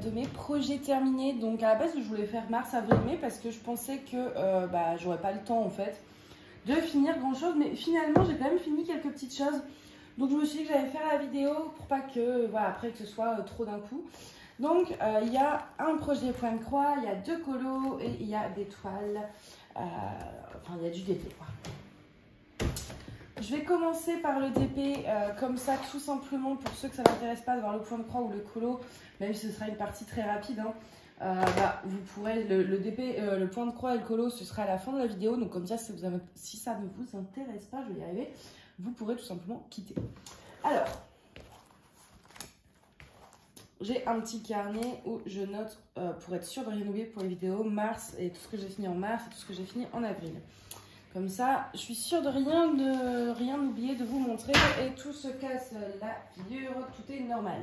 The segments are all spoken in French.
de mes projets terminés. Donc à la base je voulais faire mars, avril, mai parce que je pensais que j'aurais pas le temps en fait de finir grand chose. Mais finalement j'ai quand même fini quelques petites choses. Donc je me suis dit que j'allais faire la vidéo pour pas que voilà, après que ce soit trop d'un coup. Donc il y a un projet point de croix, il y a 2 colos et il y a des toiles. Enfin il y a du DP quoi. Je vais commencer par le DP comme ça tout simplement pour ceux que ça n'intéresse pas de voir le point de croix ou le colo, même si ce sera une partie très rapide. Hein. Vous pourrez, le DP, le point de croix et le colo, ce sera à la fin de la vidéo. Donc comme ça, si ça ne vous intéresse pas, je vais y arriver, vous pourrez tout simplement quitter. Alors, j'ai un petit carnet où je note, pour être sûre de rien oublier pour les vidéos, mars et tout ce que j'ai fini en mars et tout ce que j'ai fini en avril. Comme ça, je suis sûre de rien oublier de vous montrer et tout se casse la figure, tout est normal.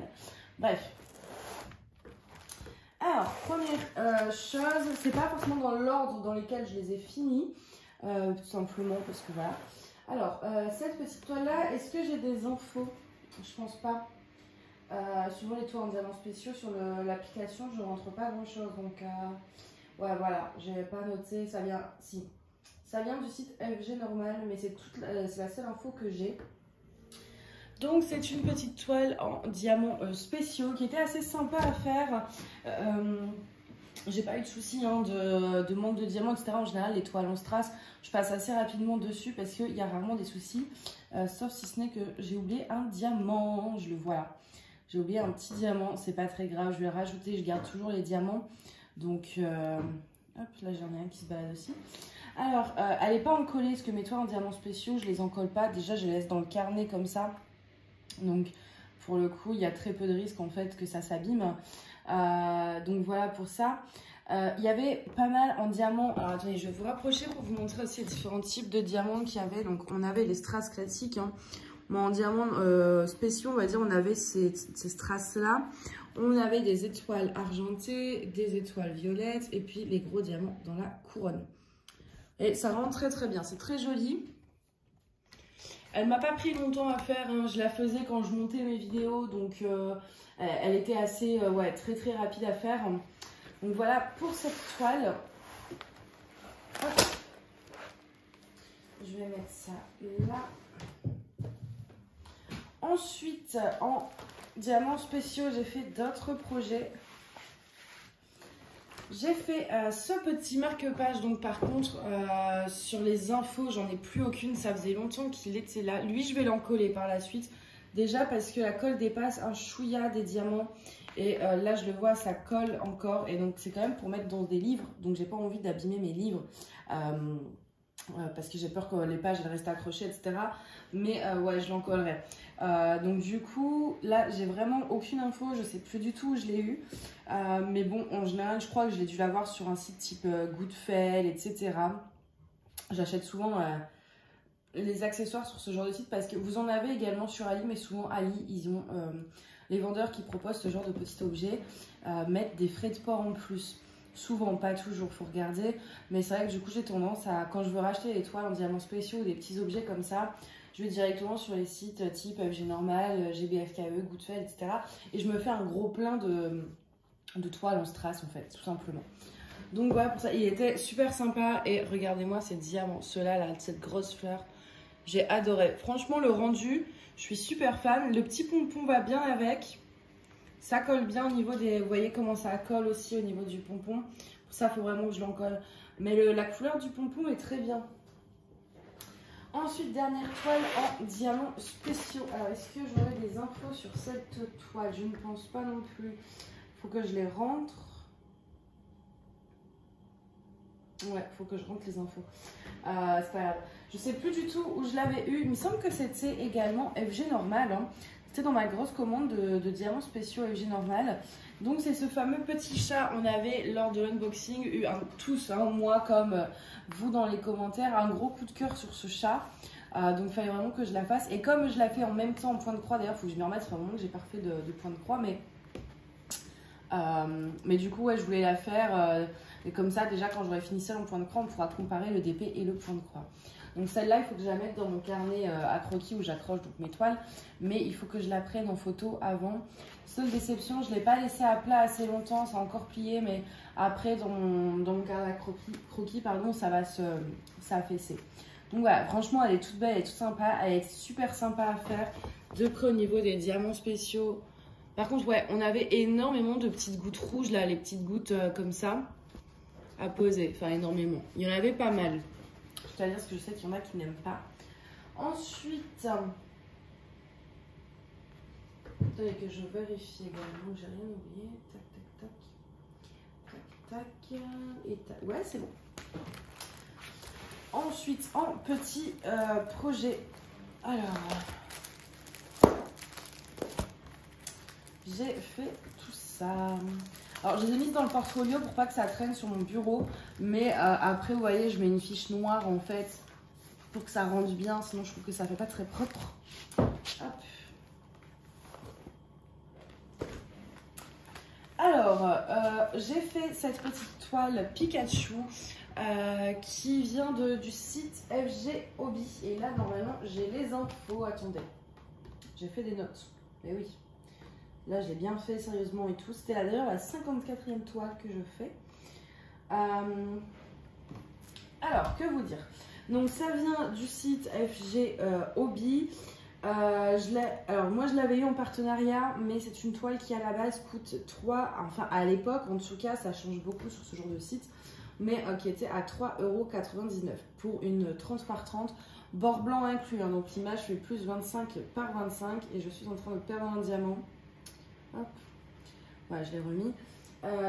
Bref. Alors, première chose, c'est pas forcément dans l'ordre dans lequel je les ai finis, tout simplement parce que voilà. Alors, cette petite toile-là, est-ce que j'ai des infos? Je pense pas. Souvent les toiles en diamants spéciaux sur l'application, je rentre pas grand-chose, donc ouais, voilà, j'ai pas noté, ça vient, si. Ça vient du site FG Normal, mais c'est la seule info que j'ai. Donc c'est une petite toile en diamants spéciaux qui était assez sympa à faire. J'ai pas eu de soucis hein, de manque de diamants, etc. En général, les toiles en strass, je passe assez rapidement dessus parce qu'il y a rarement des soucis. Sauf si ce n'est que j'ai oublié un diamant, je le vois là. J'ai oublié un petit diamant, c'est pas très grave, je vais le rajouter, je garde toujours les diamants. Donc, hop, là j'en ai un qui se balade aussi. Alors, elle n'est pas encollée, parce que mes toiles en diamants spéciaux, je les encolle pas. Déjà, je les laisse dans le carnet comme ça. Donc, pour le coup, il y a très peu de risques en fait que ça s'abîme. Donc, voilà pour ça. Il y avait pas mal en diamants. Alors, attendez, je vais vous rapprocher pour vous montrer aussi les différents types de diamants qu'il y avait. Donc, on avait les strass classiques. Hein. Mais en diamants spéciaux, on va dire, on avait ces strass-là. On avait des étoiles argentées, des étoiles violettes et puis les gros diamants dans la couronne. Et ça rend très très bien, c'est très joli. Elle m'a pas pris longtemps à faire, hein. Je la faisais quand je montais mes vidéos, donc elle était assez, ouais, très très rapide à faire. Donc voilà pour cette toile. Hop. Je vais mettre ça là. Ensuite, en diamants spéciaux, j'ai fait d'autres projets. J'ai fait ce petit marque-page, donc par contre, sur les infos, j'en ai plus aucune. Ça faisait longtemps qu'il était là. Lui, je vais l'encoller par la suite. Déjà parce que la colle dépasse un chouïa des diamants. Et là, je le vois, ça colle encore. Et donc, c'est quand même pour mettre dans des livres. Donc, j'ai pas envie d'abîmer mes livres. Parce que j'ai peur que les pages elles restent accrochées, etc. Mais ouais, je l'encollerai. Donc du coup, là, j'ai vraiment aucune info. Je sais plus du tout où je l'ai eu. Mais bon, en général, je crois que je l'ai dû l'avoir sur un site type Goodfell, etc. J'achète souvent les accessoires sur ce genre de site parce que vous en avez également sur Ali. Mais souvent, Ali, ils ont les vendeurs qui proposent ce genre de petits objets mettent des frais de port en plus. Souvent, pas toujours, faut regarder. Mais c'est vrai que du coup, j'ai tendance à, quand je veux racheter des toiles en diamants spéciaux ou des petits objets comme ça, je vais directement sur les sites type FG Normal, GBFKE, Goodfell, etc. Et je me fais un gros plein de toiles en strass, en fait, tout simplement. Donc voilà, pour ça, il était super sympa. Et regardez-moi ces diamants, ceux-là, là, cette grosse fleur. J'ai adoré. Franchement, le rendu, je suis super fan. Le petit pompon va bien avec. Ça colle bien au niveau des... Vous voyez comment ça colle aussi au niveau du pompon. Pour ça, il faut vraiment que je l'encolle. Mais la couleur du pompon est très bien. Ensuite, dernière toile en diamants spéciaux. Alors, est-ce que j'aurai des infos sur cette toile? Je ne pense pas non plus. Il faut que je les rentre. Ouais, il faut que je rentre les infos. C'est pas grave. Je sais plus du tout où je l'avais eu. Il me semble que c'était également FG Normal. Hein. C'était dans ma grosse commande de diamants spéciaux FG Normal. Donc c'est ce fameux petit chat. On avait lors de l'unboxing eu tous, hein, moi comme vous dans les commentaires, un gros coup de cœur sur ce chat. Donc il fallait vraiment que je la fasse. Et comme je la fais en même temps en point de croix, d'ailleurs il faut que je m'y remette, c'est un moment que j'ai pas fait de point de croix. Mais du coup ouais, je voulais la faire. Et comme ça, déjà, quand j'aurai fini seul en point de croix, on pourra comparer le DP et le point de croix. Donc celle-là, il faut que je la mette dans mon carnet à croquis où j'accroche donc mes toiles. Mais il faut que je la prenne en photo avant. Seule déception, je ne l'ai pas laissée à plat assez longtemps, ça a encore plié. Mais après, dans mon carnet à croquis, pardon, ça va s'affaisser. Donc voilà, franchement, elle est toute belle, elle est toute sympa. Elle est super sympa à faire. De près au niveau des diamants spéciaux. Par contre, ouais, on avait énormément de petites gouttes rouges, là, les petites gouttes comme ça, à poser. Enfin, énormément. Il y en avait pas mal. C'est-à-dire que je sais qu'il y en a qui n'aiment pas. Ensuite, attendez que je vérifie également que j'ai rien oublié. Tac, tac, tac. Tac, tac. Et tac. Ouais, c'est bon. Ensuite, en petit projet. Alors, j'ai fait tout ça. Alors, je les ai mises dans le portfolio pour pas que ça traîne sur mon bureau. Mais après, vous voyez, je mets une fiche noire en fait pour que ça rende bien. Sinon, je trouve que ça fait pas très propre. Hop. Alors, j'ai fait cette petite toile Pikachu qui vient du site FG Hobby. Et là, normalement, j'ai les infos. Attendez, j'ai fait des notes. Mais oui. Là, je l'ai bien fait sérieusement et tout. C'était d'ailleurs la 54e toile que je fais. Alors, que vous dire? Donc, ça vient du site FG Hobby. Alors, moi, je l'avais eu en partenariat, mais c'est une toile qui, à la base, coûte 3... Enfin, à l'époque, en tout cas, ça change beaucoup sur ce genre de site. Mais qui était à 3,99 € pour une 30 par 30. Bord blanc inclus. Hein, donc, l'image fait plus 25 par 25. Et je suis en train de perdre un diamant. Hop. Voilà, je l'ai remis.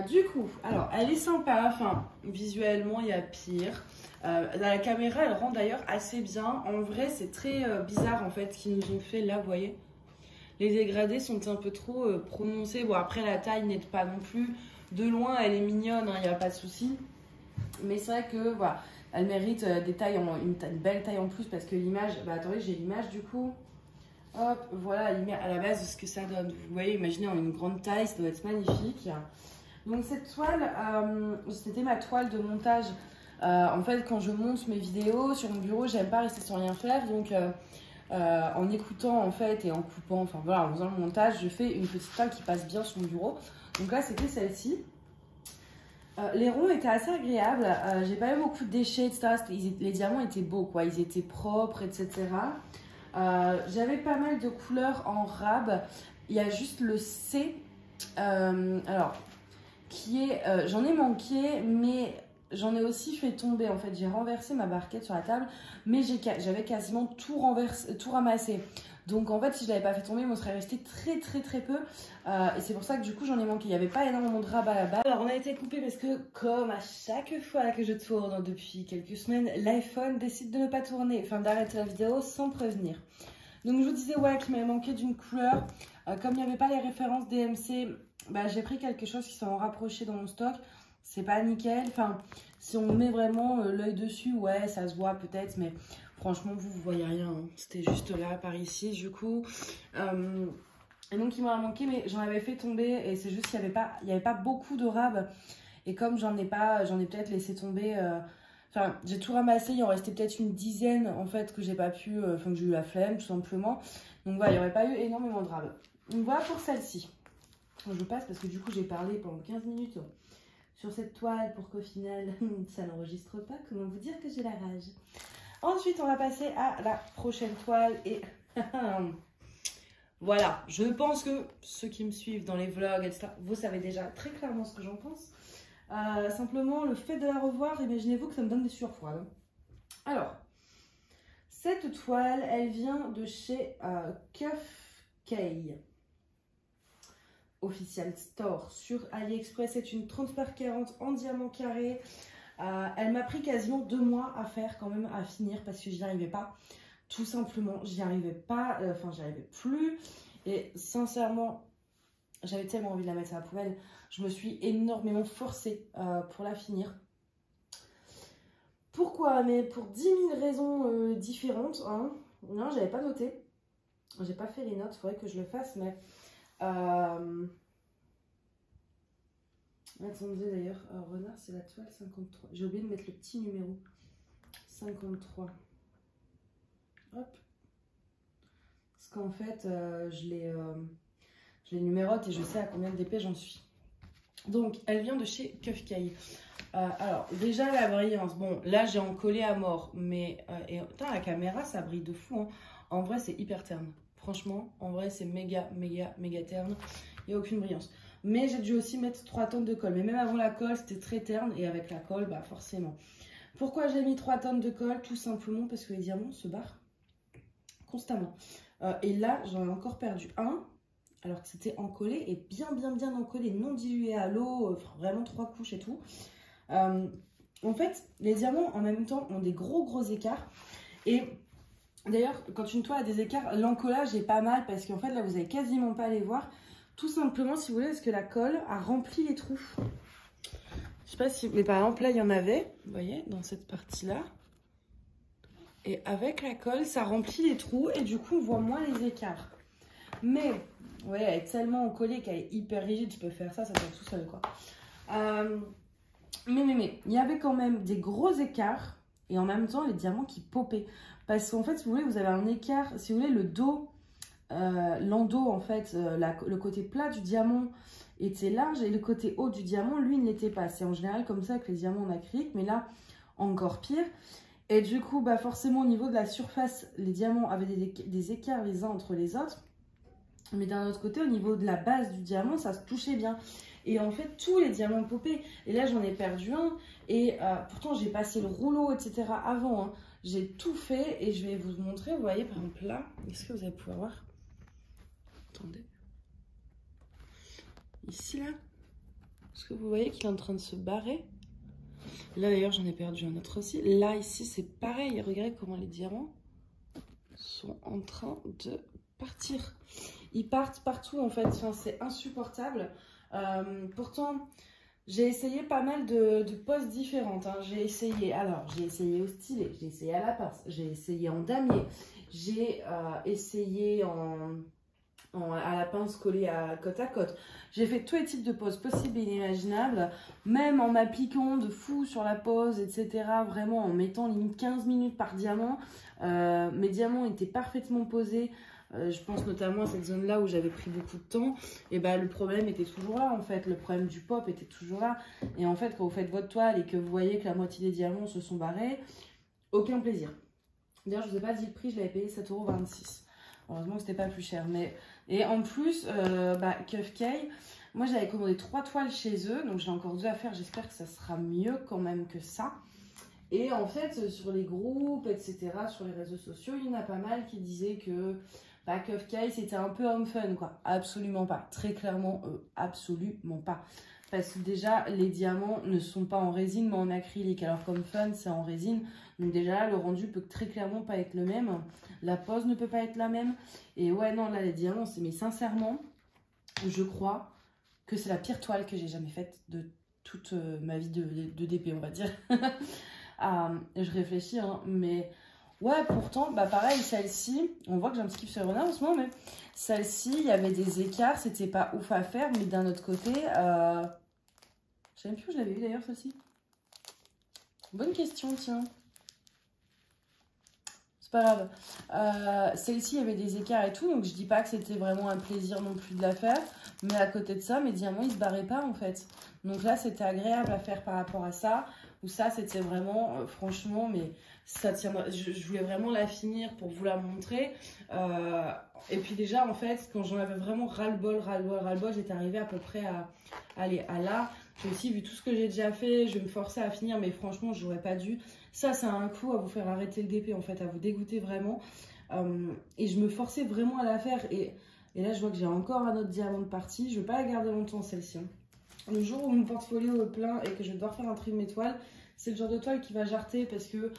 Du coup, alors, elle est sympa. Enfin, visuellement, il y a pire. Dans la caméra, elle rend d'ailleurs assez bien. En vrai, c'est très bizarre, en fait, ce qu'ils nous ont fait là, vous voyez. Les dégradés sont un peu trop prononcés. Bon, après, la taille n'aide pas non plus. De loin, elle est mignonne, il n'y a pas de souci. Mais c'est vrai que, voilà, elle mérite une belle taille en plus parce que l'image... Bah, attendez, j'ai l'image, du coup... Hop, voilà à la base de ce que ça donne. Vous voyez, imaginez en une grande taille, ça doit être magnifique. Donc cette toile, c'était ma toile de montage. En fait, quand je monte mes vidéos sur mon bureau, j'aime pas rester sans rien faire. Donc en écoutant en fait et en coupant, enfin voilà, en faisant le montage, je fais une petite toile qui passe bien sur mon bureau. Donc là, c'était celle-ci. Les ronds étaient assez agréables. J'ai pas eu beaucoup de déchets, etc. Les diamants étaient beaux, quoi. Ils étaient propres, etc. J'avais pas mal de couleurs en rab. Il y a juste le C. Alors, qui est... j'en ai manqué, mais j'en ai aussi fait tomber. En fait, j'ai renversé ma barquette sur la table, mais j'avais quasiment tout ramassé. Donc, en fait, si je l'avais pas fait tomber, il me serait resté très, très, très peu. Et c'est pour ça que du coup, j'en ai manqué. Il n'y avait pas énormément de rab à la base. Alors, on a été coupé parce que, comme à chaque fois que je tourne depuis quelques semaines, l'iPhone décide de ne pas tourner, enfin d'arrêter la vidéo sans prévenir. Donc, je vous disais, ouais, qu'il m'avait manqué d'une couleur. Comme il n'y avait pas les références DMC, bah, j'ai pris quelque chose qui s'en rapprochait dans mon stock. C'est pas nickel. Enfin, si on met vraiment l'œil dessus, ouais, ça se voit peut-être, mais franchement, vous voyez rien. Hein. C'était juste là, par ici, du coup. Et donc, il m'en a manqué, mais j'en avais fait tomber. Et c'est juste qu'il n'y avait pas beaucoup de rab. Et comme j'en ai peut-être laissé tomber... Enfin, j'ai tout ramassé, il en restait peut-être une dizaine en fait que j'ai pas pu, enfin que j'ai eu la flemme tout simplement. Donc voilà, il n'y aurait pas eu énormément de rab. Donc voilà pour celle-ci. Je passe parce que du coup j'ai parlé pendant 15 minutes sur cette toile pour qu'au final ça n'enregistre pas. Comment vous dire que j'ai la rage. Ensuite on va passer à la prochaine toile et voilà, je pense que ceux qui me suivent dans les vlogs, etc., vous savez déjà très clairement ce que j'en pense. Simplement, le fait de la revoir, imaginez-vous que ça me donne des sueurs froides. Alors, cette toile, elle vient de chez Cuff Kay Official Store sur AliExpress. C'est une 30 par 40 en diamant carré. Elle m'a pris quasiment 2 mois à faire quand même, à finir parce que j'y arrivais pas. Tout simplement, j'y arrivais pas, enfin j'y arrivais plus. Et sincèrement, j'avais tellement envie de la mettre à la poubelle. Je me suis énormément forcée pour la finir. Pourquoi? Mais pour 10 000 raisons différentes. Hein. Non, j'avais pas noté. J'ai pas fait les notes, il faudrait que je le fasse. Mais Attendez d'ailleurs, renard c'est la toile 53. J'ai oublié de mettre le petit numéro. 53. Hop. Parce qu'en fait, je les numérote et je sais à combien d'épais j'en suis. Donc, elle vient de chez Kufkay. Alors, déjà la brillance. Bon, là j'ai encollé à mort. Mais, putain, la caméra ça brille de fou. Hein. En vrai, c'est hyper terne. Franchement, en vrai, c'est méga terne. Il n'y a aucune brillance. Mais j'ai dû aussi mettre 3 tonnes de colle. Mais même avant la colle, c'était très terne. Et avec la colle, bah forcément. Pourquoi j'ai mis 3 tonnes de colle? Tout simplement parce que les diamants se barrent constamment. Et là, j'en ai encore perdu un. Alors que c'était encollé et bien encollé, non dilué à l'eau. Vraiment 3 couches et tout. En fait, les diamants, en même temps, ont des gros écarts. Et d'ailleurs, quand une toile a des écarts, l'encollage est pas mal parce qu'en fait, là, vous n'allez quasiment pas les voir. Tout simplement, si vous voulez, parce que la colle a rempli les trous. Je sais pas si... Mais par exemple, là, il y en avait, vous voyez, dans cette partie-là. Et avec la colle, ça remplit les trous et du coup, on voit moins les écarts. Mais, vous voyez, elle est tellement encollée qu'elle est hyper rigide. Je peux faire ça, ça tient tout seul, quoi. Mais, il y avait quand même des gros écarts et en même temps, les diamants qui popaient. Parce qu'en fait, si vous voulez, vous avez un écart, si vous voulez, le dos... l'endos en fait, le côté plat du diamant était large et le côté haut du diamant lui ne l'était pas. C'est en général comme ça avec les diamants en acrylique, mais là encore pire. Et du coup bah forcément au niveau de la surface les diamants avaient des écarts les uns entre les autres, mais d'un autre côté au niveau de la base du diamant ça se touchait bien. Et en fait tous les diamants popaient et là j'en ai perdu un et pourtant j'ai passé le rouleau etc avant hein. J'ai tout fait et je vais vous montrer. Vous voyez par exemple là, est-ce que vous allez pouvoir voir? Attendez. Ici, là. Est-ce que vous voyez qu'il est en train de se barrer? Là, d'ailleurs, j'en ai perdu un autre aussi. Là, ici, c'est pareil. Regardez comment les diamants sont en train de partir. Ils partent partout, en fait. Enfin, c'est insupportable. Pourtant, j'ai essayé pas mal de poses différentes. Hein. J'ai essayé au stylet. J'ai essayé à la pince. J'ai essayé en damier. J'ai essayé à la pince collée à côte. J'ai fait tous les types de poses possibles et inimaginables, même en m'appliquant de fou sur la pose, etc. Vraiment en mettant limite 15 minutes par diamant. Mes diamants étaient parfaitement posés. Je pense notamment à cette zone-là où j'avais pris beaucoup de temps. Et bah, le problème était toujours là, en fait. Le problème du pop était toujours là. Et en fait, quand vous faites votre toile et que vous voyez que la moitié des diamants se sont barrés, aucun plaisir. D'ailleurs, je ne vous ai pas dit le prix, je l'avais payé 7,26 €. Heureusement que c'était pas plus cher. Et en plus, Kufkay, moi j'avais commandé 3 toiles chez eux, donc j'ai encore 2 à faire. J'espère que ça sera mieux quand même que ça. Et en fait, sur les groupes, etc., sur les réseaux sociaux, il y en a pas mal qui disaient que Kufkay c'était un peu home fun, quoi. Absolument pas. Très clairement, absolument pas. Parce que déjà, les diamants ne sont pas en résine, mais en acrylique. Alors comme fun, c'est en résine. Donc déjà, le rendu peut très clairement pas être le même. La pose ne peut pas être la même. Et ouais, non, là, les diamants, mais sincèrement, je crois que c'est la pire toile que j'ai jamais faite de toute ma vie de DP, on va dire. Je réfléchis, hein, mais... Ouais, pourtant, pareil, celle-ci, on voit que j'ai un petit kiff sur le renard en ce moment, mais celle-ci, il y avait des écarts, c'était pas ouf à faire, mais d'un autre côté, je sais même plus où je l'avais vu d'ailleurs, celle-ci. Bonne question, tiens. C'est pas grave. Celle-ci, il y avait des écarts et tout, donc je dis pas que c'était vraiment un plaisir non plus de la faire, mais à côté de ça, mes diamants, ils se barraient pas en fait. Donc là, c'était agréable à faire par rapport à ça, ou ça, c'était vraiment, franchement, mais... Ça tient, je voulais vraiment la finir pour vous la montrer. Et puis déjà, en fait, quand j'en avais vraiment ras-le-bol, j'étais arrivée à peu près à là. J'ai aussi vu tout ce que j'ai déjà fait. Je vais me forcer à finir, mais franchement, j'aurais pas dû. Ça a un coup à vous faire arrêter le DP, en fait, à vous dégoûter vraiment. Et je me forçais vraiment à la faire. Et là, je vois que j'ai encore un autre diamant de partie. Je ne vais pas la garder longtemps, celle-ci. Le jour où mon portfolio est plein et que je vais devoir faire un tri de mes toiles, c'est le genre de toile qui va jarter parce que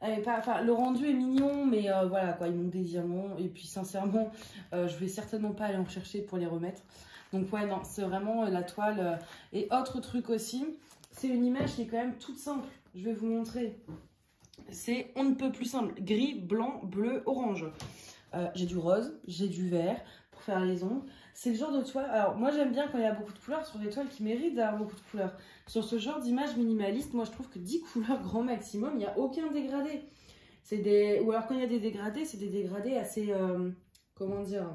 elle est pas, le rendu est mignon, mais voilà quoi, il manque des diamants. Et puis sincèrement, je vais certainement pas aller en chercher pour les remettre. Donc ouais, non, c'est vraiment la toile. Et autre truc aussi, c'est une image qui est quand même toute simple. Je vais vous montrer. C'est on ne peut plus simple. Gris, blanc, bleu, orange. J'ai du rose, j'ai du vert pour faire les ongles. C'est le genre de toile. Alors, moi, j'aime bien quand il y a beaucoup de couleurs sur des toiles qui méritent d'avoir beaucoup de couleurs. Sur ce genre d'image minimaliste, moi, je trouve que 10 couleurs grand maximum, il n'y a aucun dégradé. Ou alors, quand il y a des dégradés, c'est des dégradés assez. Comment dire,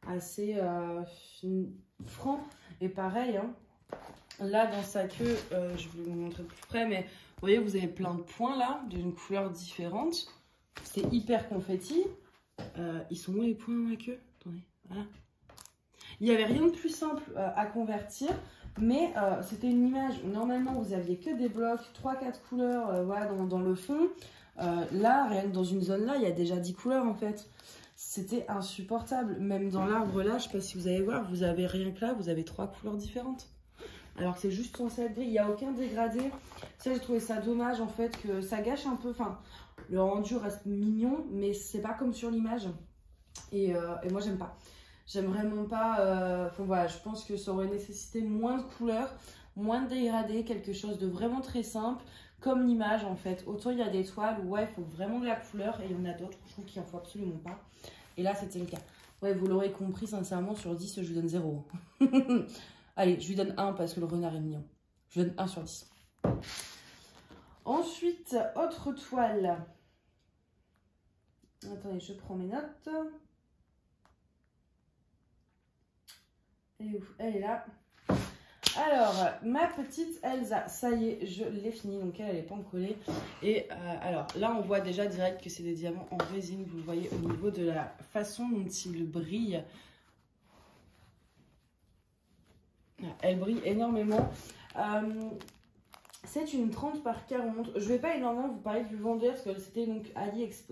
assez francs. Et pareil, hein, là, dans sa queue, je vais vous montrer de plus près, mais vous voyez, vous avez plein de points là, d'une couleur différente. C'est hyper confetti. Ils sont où les points dans la queue? Attendez, voilà. Il n'y avait rien de plus simple à convertir, mais c'était une image où normalement vous aviez que des blocs, 3-4 couleurs voilà, dans le fond. Là, rien que dans une zone là, il y a déjà 10 couleurs en fait. C'était insupportable. Même dans l'arbre là, je ne sais pas si vous allez voir, vous avez rien que là, vous avez 3 couleurs différentes. Alors que c'est juste censé être gris, il n'y a aucun dégradé. Ça, j'ai trouvé ça dommage en fait, que ça gâche un peu. Enfin, le rendu reste mignon, mais c'est pas comme sur l'image. Et moi, j'aime pas. J'aime vraiment pas. Enfin, voilà, je pense que ça aurait nécessité moins de couleurs, moins de dégradés, quelque chose de vraiment très simple, comme l'image en fait. Autant il y a des toiles où ouais, il faut vraiment de la couleur, et il y en a d'autres, je trouve qu'il en faut absolument pas. Et là, c'était le cas. Ouais, vous l'aurez compris, sincèrement, sur 10, je lui donne 0. Allez, je lui donne 1 parce que le renard est mignon. Je lui donne 1 sur 10. Ensuite, autre toile. Attendez, je prends mes notes. Elle est où? Elle est là. Alors, ma petite Elsa, ça y est, je l'ai finie, donc elle n'est pas collée. Et alors, là, on voit déjà direct que c'est des diamants en résine. Vous le voyez au niveau de la façon dont ils brillent. Elle brille énormément. C'est une 30 par 40. Je ne vais pas énormément vous parler du vendeur, parce que c'était donc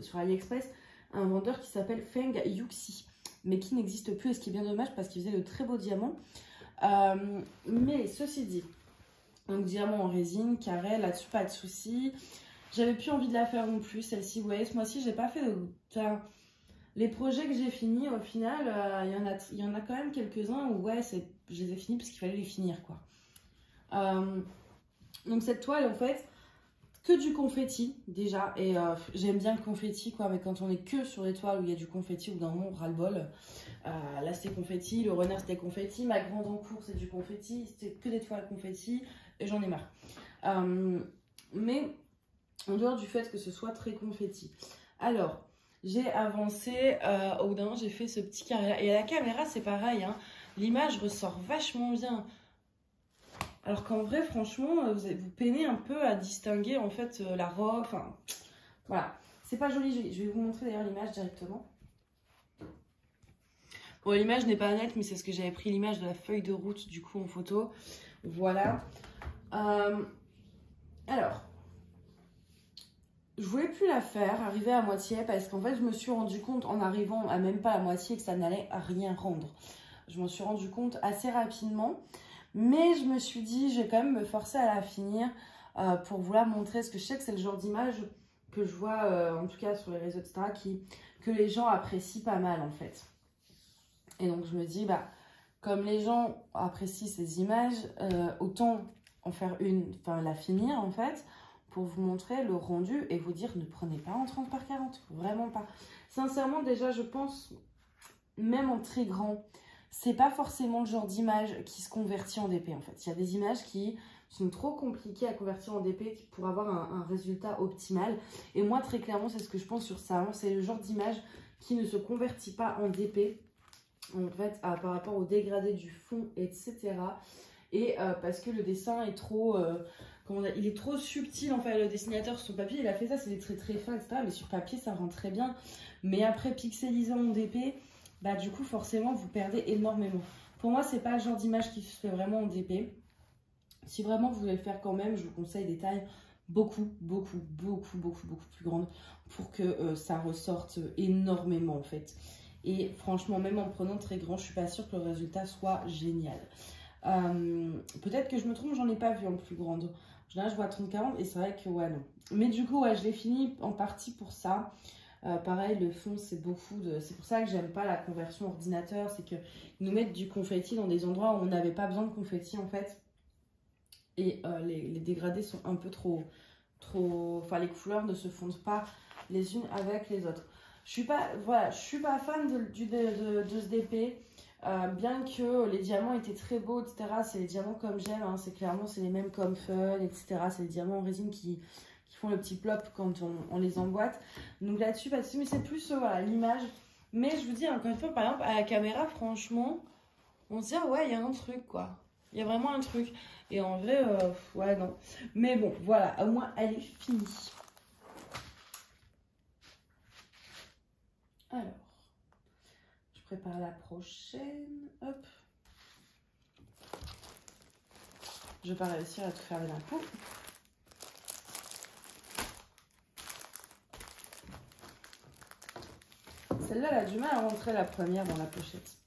sur AliExpress un vendeur qui s'appelle Feng Yuxi, mais qui n'existe plus, et ce qui est bien dommage parce qu'il faisait de très beaux diamants. Mais ceci dit, donc diamant en résine, carré, là-dessus pas de souci. J'avais plus envie de la faire non plus, celle-ci. Vous voyez, ce mois-ci, j'ai pas fait de... Enfin, les projets que j'ai finis, au final, il y en a quand même quelques-uns où ouais, je les ai finis parce qu'il fallait les finir, quoi. Donc cette toile, en fait, que du confetti déjà, et j'aime bien le confetti, quoi, mais quand on est que sur des toiles où il y a du confetti, ou d'un moment on ras-le-bol. Là c'était confetti, le renard c'était confetti, ma grande en cours c'est du confetti, c'était que des toiles confetti, et j'en ai marre. Mais en dehors du fait que ce soit très confetti. Alors, j'ai avancé, au bout d'un moment j'ai fait ce petit carré, et à la caméra c'est pareil, hein, l'image ressort vachement bien. Alors qu'en vrai, franchement, vous peinez un peu à distinguer en fait la robe. Enfin, voilà. C'est pas joli. Je vais vous montrer d'ailleurs l'image directement. Bon, l'image n'est pas nette, mais c'est ce que j'avais pris l'image de la feuille de route du coup en photo. Voilà. Alors, je voulais plus la faire, arriver à moitié, parce qu'en fait, je me suis rendu compte en arrivant à même pas à moitié que ça n'allait rien rendre. Je m'en suis rendu compte assez rapidement. Mais je me suis dit, je vais quand même me forcer à la finir pour vous la montrer. Parce que je sais que c'est le genre d'image que je vois, en tout cas sur les réseaux, etc., que les gens apprécient pas mal, en fait. Et donc, je me dis, bah, comme les gens apprécient ces images, autant en faire une, enfin, la finir, en fait, pour vous montrer le rendu et vous dire, ne prenez pas en 30 par 40. Vraiment pas. Sincèrement, déjà, je pense, même en très grand, c'est pas forcément le genre d'image qui se convertit en DP en fait. Il y a des images qui sont trop compliquées à convertir en DP pour avoir un résultat optimal. Et moi, très clairement, c'est ce que je pense sur ça. C'est le genre d'image qui ne se convertit pas en DP, en fait, par rapport au dégradé du fond, etc. Et parce que le dessin est trop... il est trop subtil en fait. Le dessinateur sur son papier, il a fait ça, c'est des traits très fins, etc. Mais sur papier, ça rend très bien. Mais après, pixelisant en DP... bah du coup forcément vous perdez énormément. Pour moi c'est pas le genre d'image qui se fait vraiment en DP. Si vraiment vous voulez le faire quand même, je vous conseille des tailles beaucoup plus grandes pour que ça ressorte énormément en fait. Et franchement même en prenant très grand, je suis pas sûre que le résultat soit génial. Peut-être que je me trompe, j'en ai pas vu en plus grande. En général je vois 30-40 et c'est vrai que ouais non. Mais du coup ouais je l'ai fini en partie pour ça. Pareil, le fond, c'est beaucoup de... C'est pour ça que j'aime pas la conversion ordinateur, c'est qu'ils nous mettent du confetti dans des endroits où on n'avait pas besoin de confetti, en fait. Et les dégradés sont un peu trop... Enfin, les couleurs ne se fondent pas les unes avec les autres. Je suis pas, voilà, je suis pas fan de ce DP. Bien que les diamants étaient très beaux, etc. C'est les diamants comme j'aime, hein, c'est clairement c'est les mêmes comme Fun, etc. C'est les diamants en résine qui font le petit plop quand on les emboîte. Donc là-dessus, pas de souci, mais c'est plus voilà, l'image. Mais je vous dis, encore une fois, par exemple, à la caméra, franchement, on se dit, ah ouais, il y a un truc, quoi. Il y a vraiment un truc. Et en vrai, ouais, non. Mais bon, voilà, au moins, elle est finie. Alors, je prépare la prochaine. Hop. Je vais pas réussir à tout faire d'un coup. Celle-là, elle a du mal à rentrer la première dans la pochette.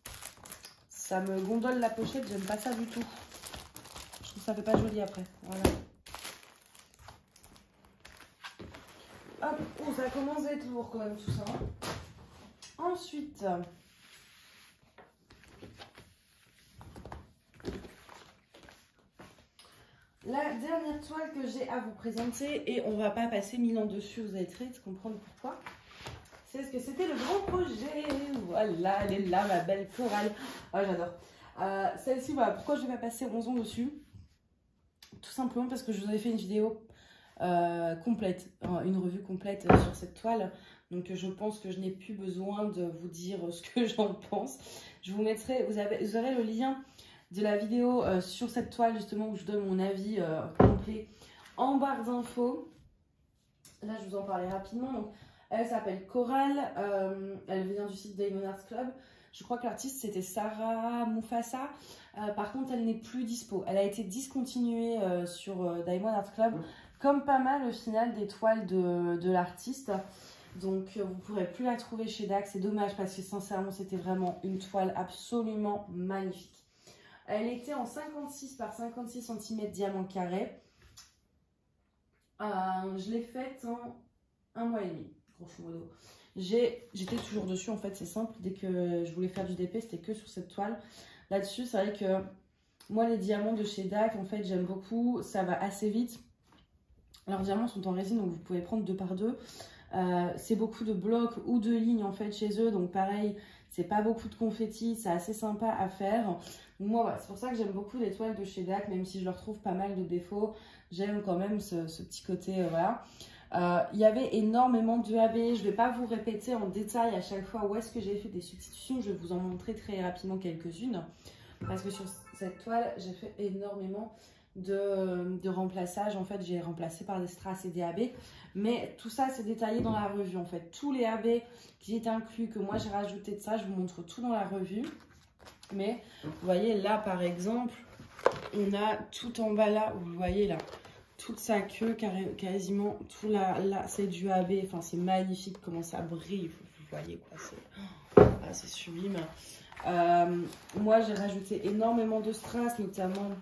Ça me gondole la pochette, j'aime pas ça du tout. Je trouve que ça fait pas joli après. Voilà. Hop, oh, ça commence à être lourd quand même tout ça. Ensuite, la dernière toile que j'ai à vous présenter, et on va pas passer 1000 ans dessus, vous allez très vite comprendre pourquoi. C'est ce que c'était le grand projet. Voilà, elle est là, ma belle Corail. Oh, j'adore. Celle-ci, voilà, pourquoi je vais pas passer 11 ans dessus? Tout simplement parce que je vous avais fait une vidéo complète, une revue complète sur cette toile. Donc je pense que je n'ai plus besoin de vous dire ce que j'en pense. Je vous mettrai, vous aurez le lien de la vidéo sur cette toile justement où je donne mon avis complet en barre d'infos. Là je vous en parlais rapidement. Donc, elle s'appelle Coral, elle vient du site Diamond Art Club. Je crois que l'artiste c'était Sarah Mufasa. Par contre elle n'est plus dispo. Elle a été discontinuée sur Diamond Art Club. Comme pas mal au final des toiles de l'artiste. Donc vous ne pourrez plus la trouver chez DAC. C'est dommage parce que sincèrement c'était vraiment une toile absolument magnifique. Elle était en 56 par 56 cm diamant carré. Je l'ai faite en 1 mois et demi, grosso modo. J'étais toujours dessus en fait, c'est simple. Dès que je voulais faire du DP, c'était que sur cette toile. Là-dessus, c'est vrai que moi les diamants de chez DAC, en fait j'aime beaucoup. Ça va assez vite. Leurs diamants sont en résine, donc vous pouvez prendre 2 par 2. C'est beaucoup de blocs ou de lignes en fait chez eux, donc pareil, c'est pas beaucoup de confettis, c'est assez sympa à faire. Moi, voilà, c'est pour ça que j'aime beaucoup les toiles de chez DAC, même si je leur trouve pas mal de défauts, j'aime quand même ce petit côté, voilà. Il y avait énormément de AB, je vais pas vous répéter en détail à chaque fois où est-ce que j'ai fait des substitutions, je vais vous en montrer très rapidement quelques-unes, parce que sur cette toile, j'ai fait énormément de remplaçage. En fait, j'ai remplacé par des strass et des AB, mais tout ça c'est détaillé dans la revue. En fait, tous les AB qui étaient inclus, que moi j'ai rajouté de ça, je vous montre tout dans la revue. Mais vous voyez là par exemple, on a tout en bas là, vous voyez là, toute sa queue quasiment, tout là c'est du AB. Enfin c'est magnifique comment ça brille, vous voyez quoi, c'est sublime. Moi j'ai rajouté énormément de strass, notamment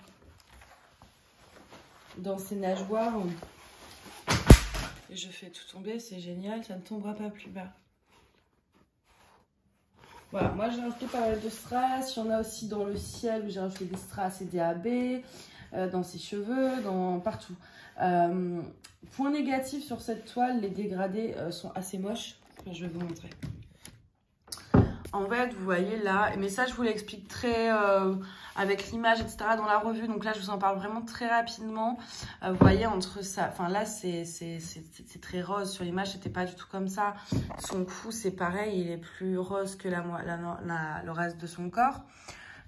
dans ces nageoires. Et je fais tout tomber, c'est génial, ça ne tombera pas plus bas. Voilà, moi j'ai rajouté pas mal de strass. Il y en a aussi dans le ciel où j'ai rajouté des strass et des AB, dans ses cheveux, partout. Point négatif sur cette toile, les dégradés sont assez moches. Enfin, je vais vous montrer. En fait, vous voyez là, mais ça je vous l'explique très avec l'image, etc. dans la revue. Donc là, je vous en parle vraiment très rapidement. Vous voyez entre ça, enfin là, c'est très rose. Sur l'image, c'était pas du tout comme ça. Son cou, c'est pareil, il est plus rose que le reste de son corps.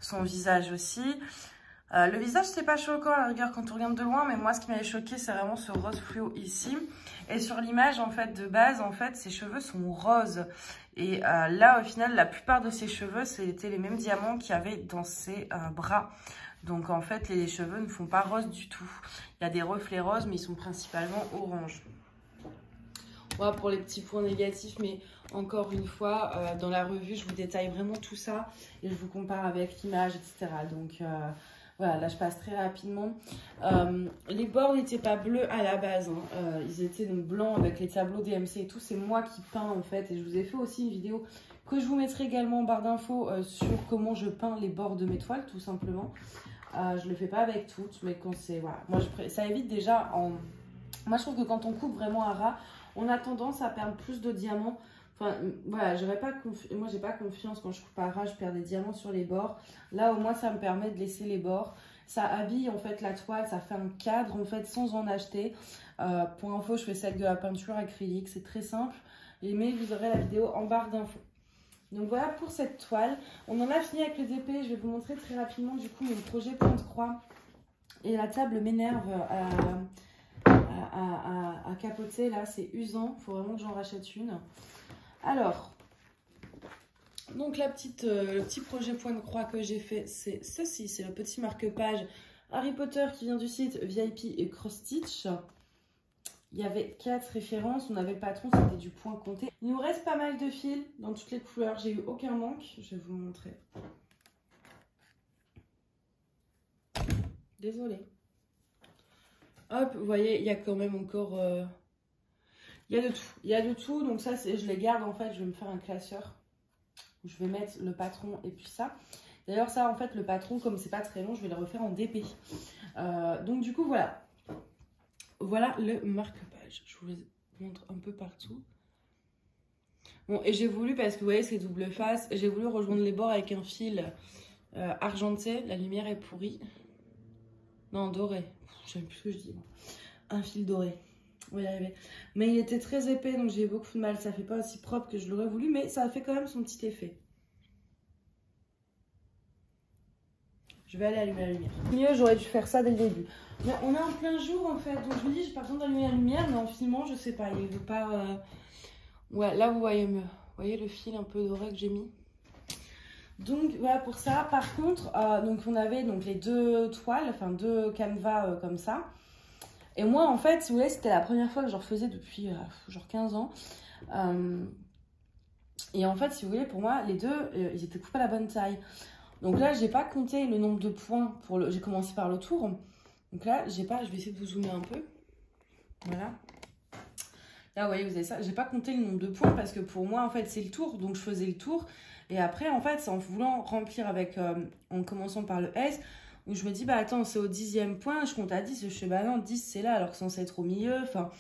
Son visage aussi. Le visage, c'est pas choquant à la rigueur quand on regarde de loin, mais moi, ce qui m'avait choqué, c'est vraiment ce rose fluo ici. Et sur l'image, en fait, de base, en fait, ses cheveux sont roses. Et là, au final, la plupart de ses cheveux, c'était les mêmes diamants qu'il y avait dans ses bras. Donc, en fait, les cheveux ne font pas rose du tout. Il y a des reflets roses, mais ils sont principalement orange. Voilà pour les petits points négatifs, mais encore une fois, dans la revue, je vous détaille vraiment tout ça et je vous compare avec l'image, etc. Donc, voilà, là je passe très rapidement. Les bords n'étaient pas bleus à la base, hein. Ils étaient donc blancs avec les tableaux DMC et tout. C'est moi qui peins en fait, et je vous ai fait aussi une vidéo que je vous mettrai également en barre d'infos sur comment je peins les bords de mes toiles, tout simplement. Je ne le fais pas avec toutes, mais quand c'est... Voilà, moi ça évite déjà en... Moi je trouve que quand on coupe vraiment à ras, on a tendance à perdre plus de diamants Enfin, voilà, moi, j'ai pas confiance quand je coupe à ras, je perds des diamants sur les bords. Là, au moins, ça me permet de laisser les bords. Ça habille, en fait, la toile, ça fait un cadre, en fait, sans en acheter. Pour info, je fais ça avec de la peinture acrylique, c'est très simple. Mais vous aurez la vidéo en barre d'infos. Donc, voilà pour cette toile. On en a fini avec les épées. Je vais vous montrer très rapidement, du coup, mon projet pointe-croix. Et la table m'énerve à capoter, là, c'est usant. Il faut vraiment que j'en rachète une. Alors, donc le petit projet point de croix que j'ai fait, c'est ceci. C'est le petit marque-page Harry Potter qui vient du site VIP et Cross Stitch. Il y avait 4 références. On avait le patron, c'était du point compté. Il nous reste pas mal de fils dans toutes les couleurs. J'ai eu aucun manque. Je vais vous montrer. Désolée. Hop, vous voyez, il y a quand même encore... Il y a de tout. Il y a de tout. Donc ça, je les garde en fait. Je vais me faire un classeur. Je vais mettre le patron et puis ça. D'ailleurs, ça, en fait, le patron, comme c'est pas très long, je vais le refaire en DP. Donc du coup, voilà. Voilà le marque-page. Je vous les montre un peu partout. Bon, et j'ai voulu, parce que vous voyez, c'est double face, j'ai voulu rejoindre les bords avec un fil argenté. La lumière est pourrie. Non, doré. Je sais plus ce que je dis. Un fil doré. On va y arriver. Mais il était très épais, donc j'ai eu beaucoup de mal. Ça fait pas aussi propre que je l'aurais voulu, mais ça a fait quand même son petit effet. Je vais aller allumer la lumière. Mieux, j'aurais dû faire ça dès le début. Mais on est en plein jour, en fait. Donc je me dis, j'ai pas besoin d'allumer la lumière, mais en filmant, je sais pas. Il veut pas... Ouais, là, vous voyez mieux. Vous voyez le fil un peu doré que j'ai mis. Donc voilà pour ça. Par contre, donc on avait donc les 2 toiles, enfin 2 canevas comme ça. Et moi, en fait, si vous voulez, c'était la première fois que je refaisais depuis genre 15 ans. Et en fait, si vous voulez, pour moi, les deux, ils étaient coupés à la bonne taille. Donc là, j'ai pas compté le nombre de points. J'ai commencé par le tour. Donc là, j'ai pas... Je vais essayer de vous zoomer un peu. Voilà. Là, vous voyez, vous avez ça. J'ai pas compté le nombre de points parce que pour moi, en fait, c'est le tour. Donc, je faisais le tour. Et après, en fait, c'est en voulant remplir avec... en commençant par le S... où je me dis, bah attends, c'est au 10e point, je compte à 10, je fais, bah non, 10 c'est là, alors que c'est censé être au milieu, enfin...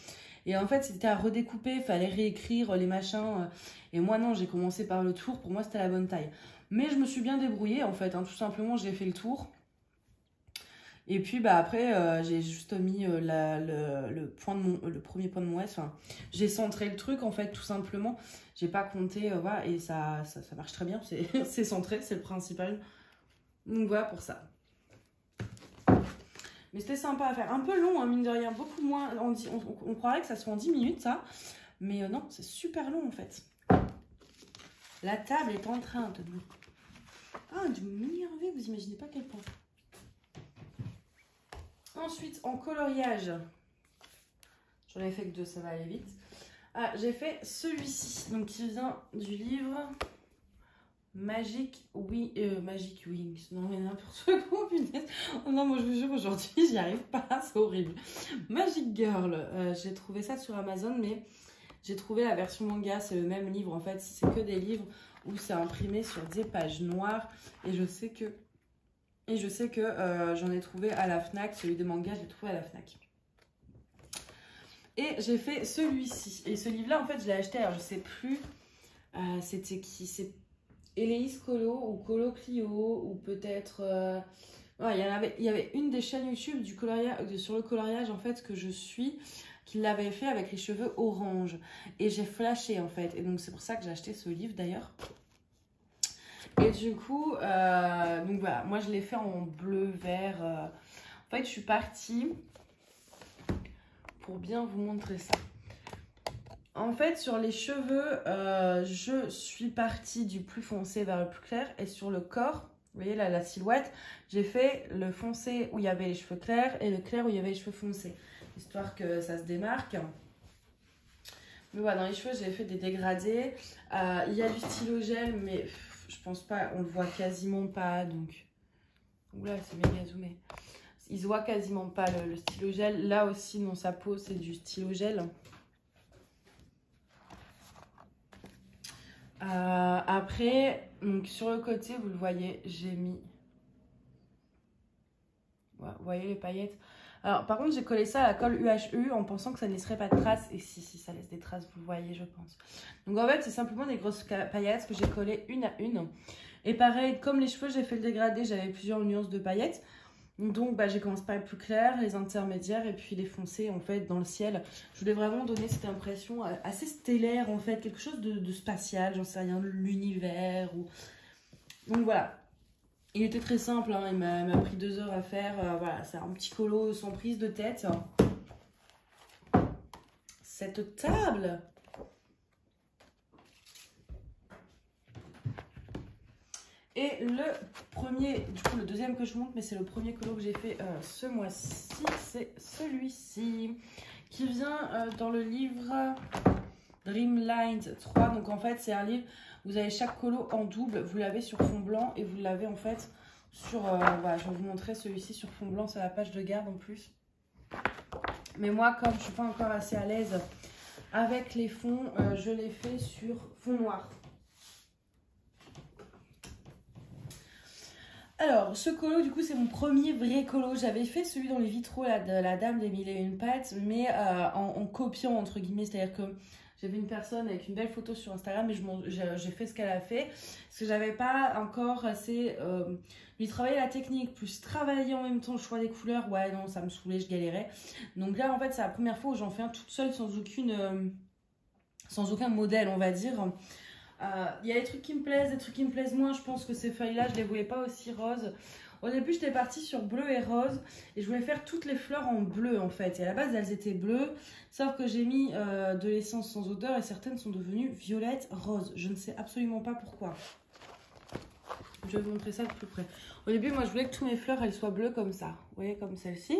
Et en fait, c'était à redécouper, il fallait réécrire les machins. Et moi, non, j'ai commencé par le tour, pour moi, c'était la bonne taille. Mais je me suis bien débrouillée, en fait, hein, tout simplement, j'ai fait le tour. Et puis, bah après, j'ai juste mis le premier point de mon S, enfin, j'ai centré le truc, en fait, tout simplement. J'ai pas compté, voilà, et ça marche très bien, c'est centré, c'est le principal. Donc voilà pour ça. Mais c'était sympa à faire. Un peu long, hein, mine de rien. Beaucoup moins. On croirait que ça soit en 10 minutes, ça. Mais non, c'est super long, en fait. La table est en train de m'énerver. Vous imaginez pas quel point. Ensuite, en coloriage. J'en ai fait que 2, ça va aller vite. J'ai fait celui-ci. Donc, qui vient du livre... Magic Wings. Non, mais n'importe quoi, punaise. Oh non, moi je vous jure, aujourd'hui, j'y arrive pas. C'est horrible. Magic Girl. J'ai trouvé ça sur Amazon, mais j'ai trouvé la version manga. C'est le même livre, en fait. C'est que des livres où c'est imprimé sur des pages noires. Et je sais que j'en ai trouvé à la Fnac. Celui de manga, je l'ai trouvé à la Fnac. Et j'ai fait celui-ci. Et ce livre-là, en fait, je l'ai acheté. Alors, je sais plus. C'était qui? C'est Eleis Colo ou Colo Clio ou peut-être... Ouais, il y avait une des chaînes YouTube sur le coloriage en fait que je suis qui l'avait fait avec les cheveux orange. Et j'ai flashé en fait. Et donc c'est pour ça que j'ai acheté ce livre d'ailleurs. Et du coup, donc voilà, moi je l'ai fait en bleu, vert. En fait, je suis partie pour bien vous montrer ça. En fait, sur les cheveux, je suis partie du plus foncé vers le plus clair. Et sur le corps, vous voyez là, la silhouette, j'ai fait le foncé où il y avait les cheveux clairs et le clair où il y avait les cheveux foncés. Histoire que ça se démarque. Mais voilà, dans les cheveux, j'ai fait des dégradés. Il y a du stylo gel, mais je pense pas, on le voit quasiment pas. Donc, oula, c'est méga zoomé. Il se voit quasiment pas le stylo gel. Là aussi, dans sa peau, c'est du stylo gel. Après, donc sur le côté, vous le voyez, j'ai mis... Ouais, vous voyez les paillettes. Alors par contre j'ai collé ça à la colle UHU en pensant que ça ne laisserait pas de traces. Et si ça laisse des traces, vous le voyez je pense. Donc en fait c'est simplement des grosses paillettes que j'ai collées une à une. Et pareil, comme les cheveux j'ai fait le dégradé, j'avais plusieurs nuances de paillettes. Donc j'ai commencé par les plus clairs, les intermédiaires et puis les foncés en fait dans le ciel. Je voulais vraiment donner cette impression assez stellaire en fait, quelque chose de spatial, j'en sais rien, de l'univers. Ou... Donc voilà. Il était très simple, hein. Il m'a pris 2 heures à faire. Voilà, c'est un petit colo sans prise de tête. Cette table. Et le premier, du coup le deuxième que je montre, mais c'est le premier colo que j'ai fait ce mois-ci, c'est celui-ci. Qui vient dans le livre Dreamlines 3. Donc en fait c'est un livre, vous avez chaque colo en double, vous l'avez sur fond blanc et vous l'avez en fait sur, voilà, je vais vous montrer celui-ci sur fond blanc, c'est la page de garde en plus. Mais moi comme je suis pas encore assez à l'aise avec les fonds, je l'ai fait sur fond noir. Alors, ce colo, du coup, c'est mon premier vrai colo. J'avais fait celui dans les vitraux là, de la dame des 1001 pattes, mais en copiant, entre guillemets. C'est-à-dire que j'avais une personne avec une belle photo sur Instagram, et j'ai fait ce qu'elle a fait. Parce que j'avais pas encore assez lui travailler la technique, plus travailler en même temps le choix des couleurs. Ouais, non, ça me saoulait, je galérais. Donc là, en fait, c'est la première fois où j'en fais un toute seule, sans aucun modèle, on va dire. Il y a des trucs qui me plaisent, des trucs qui me plaisent moins. Je pense que ces feuilles-là, je les voulais pas aussi roses. Au début, j'étais partie sur bleu et rose. Et je voulais faire toutes les fleurs en bleu, en fait. Et à la base, elles étaient bleues. Sauf que j'ai mis de l'essence sans odeur. Et certaines sont devenues violettes, roses. Je ne sais absolument pas pourquoi. Je vais vous montrer ça de plus près. Au début, moi, je voulais que toutes mes fleurs, elles soient bleues comme ça. Vous voyez, comme celle-ci.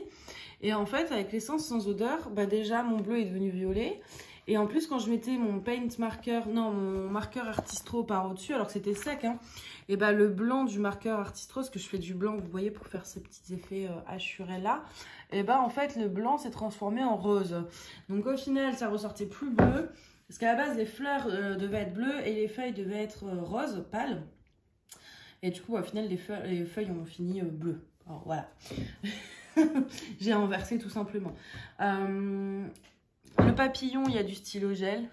Et en fait, avec l'essence sans odeur, déjà, mon bleu est devenu violet. Et en plus, quand je mettais mon mon marqueur Artistro par au-dessus, alors que c'était sec, hein, et le blanc du marqueur Artistro, parce que je fais du blanc, vous voyez, pour faire ces petits effets hachurés là, et en fait, le blanc s'est transformé en rose. Donc au final, ça ressortait plus bleu, parce qu'à la base, les fleurs devaient être bleues et les feuilles devaient être roses, pâles. Et du coup, au final, les feuilles ont fini bleues. Alors voilà. J'ai inversé tout simplement. Le papillon, il y a du stylo gel.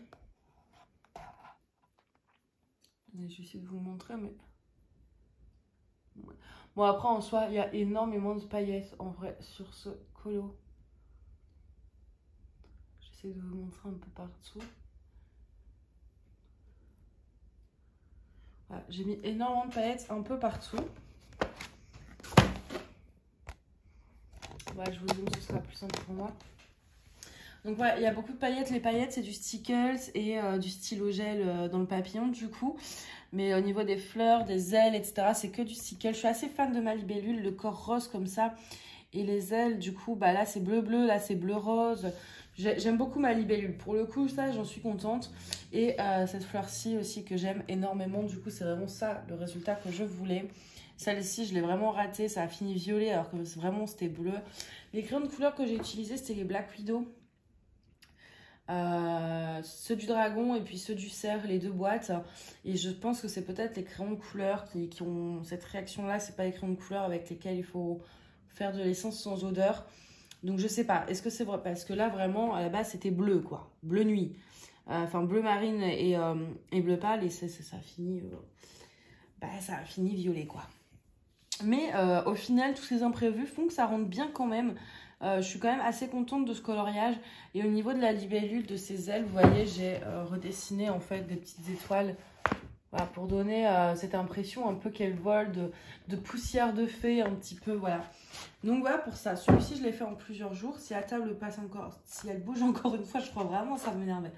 Je vais essayer de vous montrer, mais... Bon, après, en soi, il y a énormément de paillettes, en vrai, sur ce colo. J'essaie de vous montrer un peu partout. Voilà, j'ai mis énormément de paillettes un peu partout. Voilà, je vous zoome, ce sera plus simple pour moi. Donc voilà, il y a beaucoup de paillettes. Les paillettes, c'est du stickles et du stylo gel dans le papillon du coup. Mais au niveau des fleurs, des ailes, etc., c'est que du stickle. Je suis assez fan de ma libellule, le corps rose comme ça. Et les ailes, du coup, là c'est bleu-bleu, là c'est bleu-rose. J'aime beaucoup ma libellule. Pour le coup, ça, j'en suis contente. Et cette fleur-ci aussi que j'aime énormément. Du coup, c'est vraiment ça le résultat que je voulais. Celle-ci, je l'ai vraiment ratée. Ça a fini violet alors que vraiment c'était bleu. Les crayons de couleur que j'ai utilisés, c'était les Black Widow. Ceux du dragon et puis ceux du cerf, les 2 boîtes. Et je pense que c'est peut-être les crayons de couleur qui ont cette réaction là. C'est pas les crayons de couleur avec lesquels il faut faire de l'essence sans odeur. Donc je sais pas, est-ce que c'est vrai? Parce que là vraiment à la base c'était bleu quoi, bleu nuit, enfin bleu marine et bleu pâle. Et ça a fini ça a fini violet quoi. Mais au final tous ces imprévus font que ça rentre bien quand même. Je suis quand même assez contente de ce coloriage. Et au niveau de la libellule de ses ailes, vous voyez, j'ai redessiné en fait des petites étoiles. Voilà, pour donner cette impression un peu qu'elle vole de poussière de fée un petit peu, voilà. Donc voilà pour ça. Celui-ci, je l'ai fait en plusieurs jours. Si la table passe encore, si elle bouge encore une fois, je crois vraiment ça m'énervait.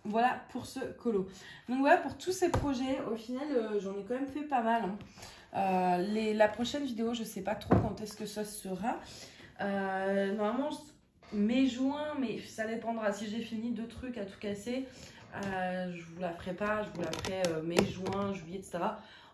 Voilà pour ce colo. Donc voilà pour tous ces projets. Au final, j'en ai quand même fait pas mal, hein. La prochaine vidéo, je sais pas trop quand est-ce que ça sera. Normalement, mai-juin, mais ça dépendra. Si j'ai fini 2 trucs à tout casser, je vous la ferai pas. Je vous la ferai mai-juin, juillet, etc.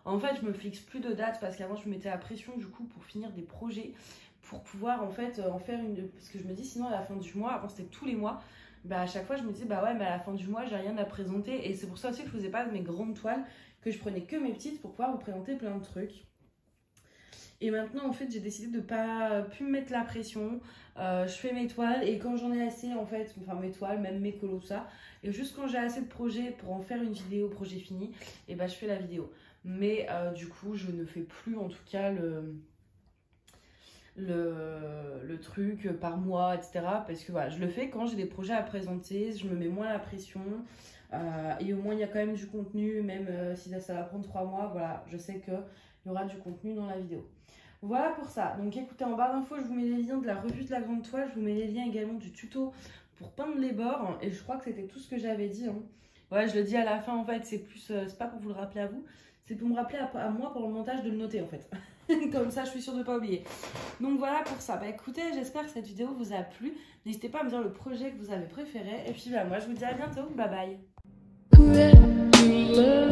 En fait, je me fixe plus de date parce qu'avant, je mettais la pression du coup pour finir des projets, pour pouvoir en fait en faire une. Parce que je me dis sinon à la fin du mois, avant c'était tous les mois. À chaque fois, je me disais, ouais, mais à la fin du mois, j'ai rien à présenter. Et c'est pour ça aussi que je faisais pas mes grandes toiles, que je prenais que mes petites pour pouvoir vous présenter plein de trucs. Et maintenant, en fait, j'ai décidé de pas plus me mettre la pression. Je fais mes toiles et quand j'en ai assez, en fait, enfin mes toiles, même mes colos, tout ça. Et juste quand j'ai assez de projets pour en faire une vidéo, projet fini, et bah je fais la vidéo. Mais du coup, je ne fais plus en tout cas le truc par mois, etc. Parce que voilà, je le fais quand j'ai des projets à présenter, je me mets moins la pression. Et au moins, il y a quand même du contenu, même si ça va prendre 3 mois, voilà, je sais qu'il y aura du contenu dans la vidéo. Voilà pour ça. Donc écoutez, en barre d'infos, je vous mets les liens de la revue de la grande toile, je vous mets les liens également du tuto pour peindre les bords. Et je crois que c'était tout ce que j'avais dit. Hein. Ouais, je le dis à la fin, en fait, c'est plus, c'est pas pour vous le rappeler à vous, c'est pour me rappeler à moi pour le montage de le noter, en fait. Comme ça, je suis sûre de ne pas oublier. Donc voilà pour ça. Bah écoutez, j'espère que cette vidéo vous a plu. N'hésitez pas à me dire le projet que vous avez préféré. Et puis bah, moi, je vous dis à bientôt. Bye bye.